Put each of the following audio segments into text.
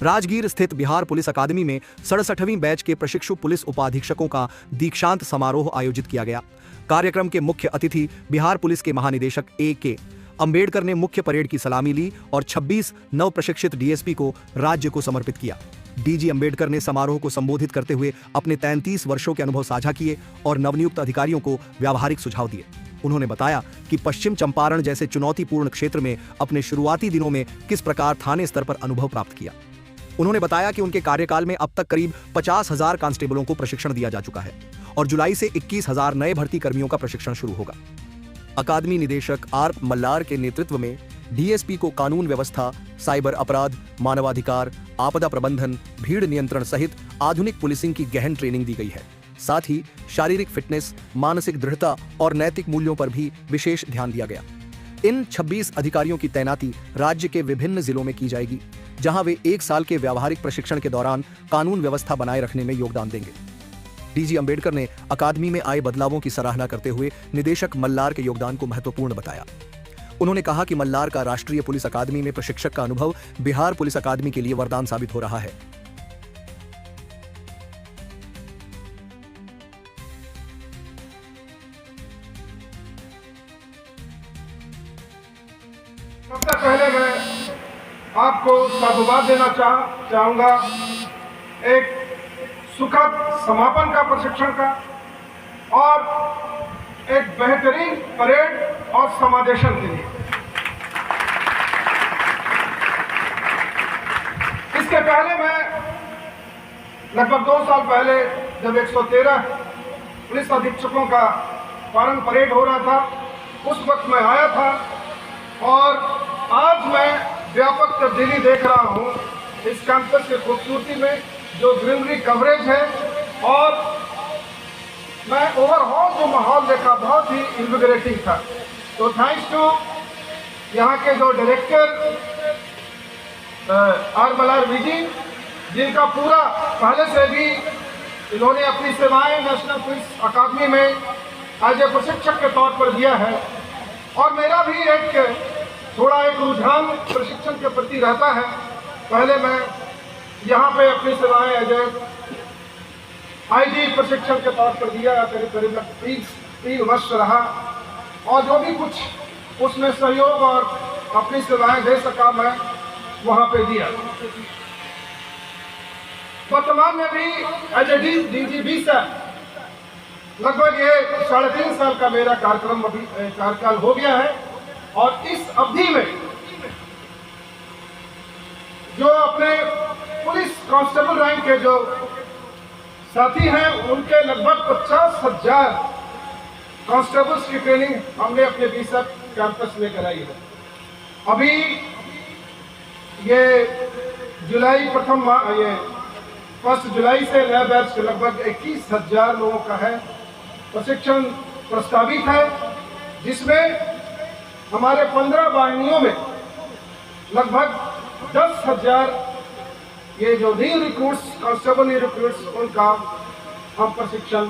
राजगीर स्थित बिहार पुलिस अकादमी में 67वीं बैच के प्रशिक्षु पुलिस उपाधीक्षकों का दीक्षांत समारोह आयोजित किया गया। कार्यक्रम के मुख्य अतिथि बिहार पुलिस के महानिदेशक A.K. अंबेडकर ने मुख्य परेड की सलामी ली और 26 नव प्रशिक्षित डीएसपी को राज्य को समर्पित किया। डीजी अंबेडकर ने समारोह को संबोधित करते हुए अपने 33 वर्षों के अनुभव साझा किए और नवनियुक्त अधिकारियों को व्यावहारिक सुझाव दिए। उन्होंने बताया कि पश्चिम चंपारण जैसे चुनौतीपूर्ण क्षेत्र में अपने शुरुआती दिनों में किस प्रकार थाने स्तर पर अनुभव प्राप्त किया। उन्होंने बताया कि उनके कार्यकाल में अब तक करीब 50,000 कांस्टेबलों को प्रशिक्षण दिया जा चुका है और जुलाई से 21,000 नए भर्ती कर्मियों का प्रशिक्षण शुरू होगा। अकादमी निदेशक आर मल्लार के नेतृत्व में डीएसपी को कानून व्यवस्था, साइबर अपराध, मानवाधिकार, आपदा प्रबंधन, भीड़ नियंत्रण सहित आधुनिक पुलिसिंग की गहन ट्रेनिंग दी गई है। साथ ही शारीरिक फिटनेस, मानसिक दृढ़ता और नैतिक मूल्यों पर भी विशेष ध्यान दिया गया। इन 26 अधिकारियों की तैनाती राज्य के विभिन्न जिलों में की जाएगी, जहां वे 1 साल के व्यावहारिक प्रशिक्षण के दौरान कानून व्यवस्था बनाए रखने में योगदान देंगे। डीजी अंबेडकर ने अकादमी में आए बदलावों की सराहना करते हुए निदेशक मल्लार के योगदान को महत्वपूर्ण बताया। उन्होंने कहा कि मल्लार का राष्ट्रीय पुलिस अकादमी में प्रशिक्षक का अनुभव बिहार पुलिस अकादमी के लिए वरदान साबित हो रहा है। सबसे पहले मैं आपको साधुवाद देना चाहूंगा एक सुखद समापन का प्रशिक्षण का और एक बेहतरीन परेड और समादेशन के लिए। इसके पहले मैं लगभग 2 साल पहले जब 113 पुलिस अधीक्षकों का पारण परेड हो रहा था, उस वक्त मैं आया था और आज मैं व्यापक तब्दीली देख रहा हूं इस कैंपस की खूबसूरती में, जो ग्रीनरी कवरेज है, और मैं ओवरऑल जो माहौल देखा बहुत ही इन्विगरेटिंग था। तो थैंक्स टू यहाँ के जो डायरेक्टर आर मल्लार विजी, जिनका पूरा पहले से भी इन्होंने अपनी सेवाएं नेशनल पुलिस अकादमी में एज ए प्रशिक्षक के तौर पर दिया है। और मेरा भी थोड़ा एक रुझान प्रशिक्षण के प्रति रहता है। पहले मैं यहाँ पे अपनी सेवाएं एज ए आईजी प्रशिक्षण के तौर पर दिया, करीब 3 वर्ष रहा और जो भी कुछ उसमें सहयोग और अपनी सेवाएं दे सका मैं वहाँ पे दिया। वर्तमान में भी एज ए डीजीपी से लगभग ये 3.5 साल का मेरा कार्यकाल हो गया है और इस अवधि में जो अपने पुलिस कांस्टेबल रैंक के जो साथी हैं, उनके लगभग 50,000 कांस्टेबल्स की ट्रेनिंग हमने अपने बीसप कैंपस में कराई है। अभी ये 1 जुलाई से नया बैच लगभग 21,000 लोगों का है प्रशिक्षण प्रस्तावित है, जिसमें हमारे 15 वाहिनियों में लगभग 10,000 ये जो new recruits, constable new recruits, उनका हम प्रशिक्षण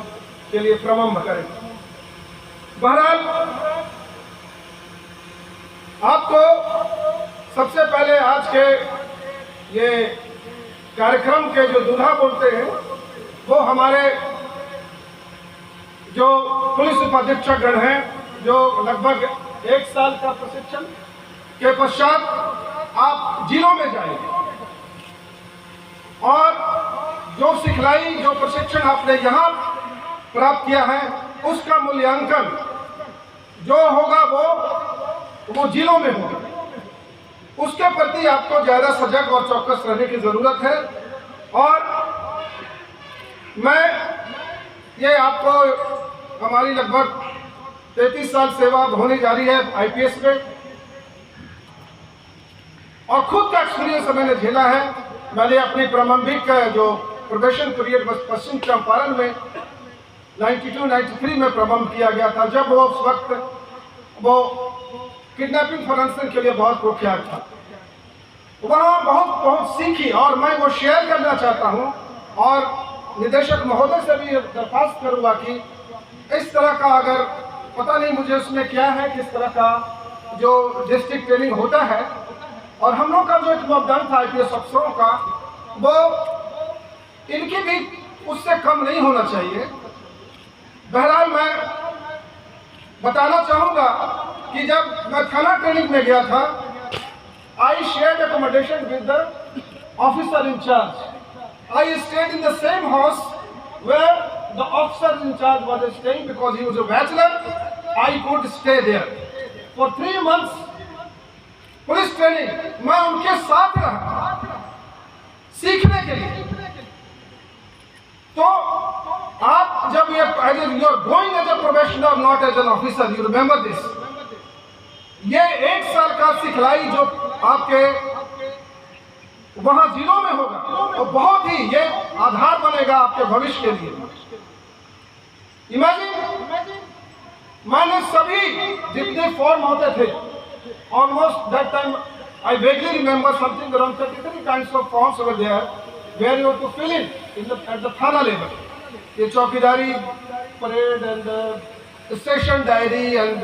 के लिए प्रारंभ करेंगे। बहरहाल आपको सबसे पहले आज के ये कार्यक्रम के जो दूल्हा बोलते हैं वो हमारे जो पुलिस उपाधीक्षक गण हैं, जो लगभग 1 साल का प्रशिक्षण के पश्चात आप जिलों में जाएंगे और जो सिखलाई, जो प्रशिक्षण आपने यहाँ प्राप्त किया है, उसका मूल्यांकन जो होगा वो जिलों में होगा। उसके प्रति आपको ज़्यादा सजग और चौकस रहने की ज़रूरत है। और मैं ये आपको हमारी लगभग 33 साल सेवा होने जा रही है आईपीएस में और खुद का एक्सपीरियंस मैंने झेला है। मैंने अपनी प्रारंभिक जो प्रोबेशन पीरियड पश्चिम चंपारण में 92-93 में प्रारंभ किया गया था, जब वो उस वक्त वो किडनैपिंग फॉरेंसिक के लिए बहुत प्रख्यात था। वहाँ बहुत सीखी और मैं वो शेयर करना चाहता हूँ और निदेशक महोदय से भी दरख्वास्त करूँगा कि इस तरह का, अगर पता नहीं मुझे उसमें क्या है, किस तरह का जो डिस्ट्रिक्ट ट्रेनिंग होता है और हम लोग का जो एक मापदंड था IPS अफसरों का, वो इनकी भी उससे कम नहीं होना चाहिए। बहरहाल मैं बताना चाहूँगा कि जब मैं थाना ट्रेनिंग में गया था, I shared accommodation with the officer in charge. I stayed in the same house where the officer in charge was staying because he was a bachelor. I could stay there for 3 months. Police training मैं उनके साथ रहा सीखने के लिए। तो आप जब ये you are going as a probationer not as an officer, you remember this. ये 1 साल का सिखलाई जो आपके वहां जिलों में होगा, तो बहुत ही ये आधार बनेगा आपके भविष्य के लिए। इमेजिन मैंने सभी जितने फॉर्म होते थे, almost that time I vaguely remember something around 33 kinds of forms were there where you have to fill in at the thana level. ये चौकीदारी parade and station diary and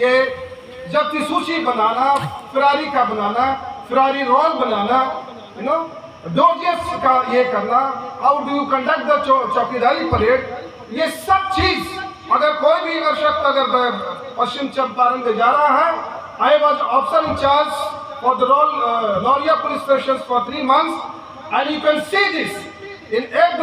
ये जब्ती सूची बनाना, फिरारी का बनाना, फिरारी रोल बनाना, यू नो डोजियस का ये करना, how do you conduct the chowkidari parade, ये सब चीज अगर कोई भी शख्स अगर पश्चिम चंपारण में जा रहा है, I was officer in charge for the Lauriya police station for 3 months, and you can see this in every